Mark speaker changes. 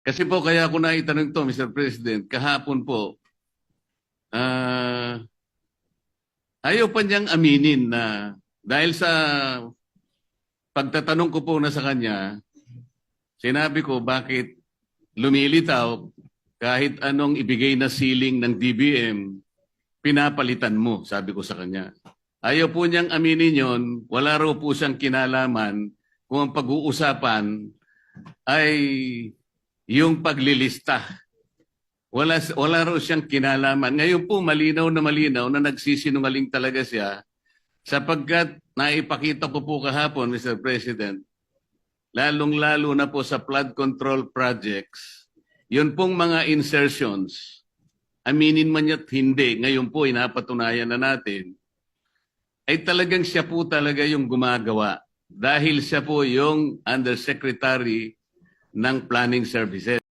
Speaker 1: Kasi po kaya ako naitanong to, Mr. President, kahapon po, ayaw pa niyang aminin na dahil sa pagtatanong ko po na sa kanya, sinabi ko bakit lumilitaw kahit anong ibigay na ceiling ng DBM, pinapalitan mo, sabi ko sa kanya. Ayaw po niyang aminin yon, wala raw po siyang kinalaman kung ang pag-uusapan ay yung paglilista. Wala raw siyang kinalaman. Ngayon po malinaw na nagsisinungaling talaga siya sapagkat naipakita ko po kahapon, Mr. President, lalong-lalo na po sa flood control projects, yun pong mga insertions, aminin man ya't hindi, ngayon po inapatunayan na natin, ay talagang siya po talaga yung gumagawa dahil siya po yung Undersecretary ng Planning Services.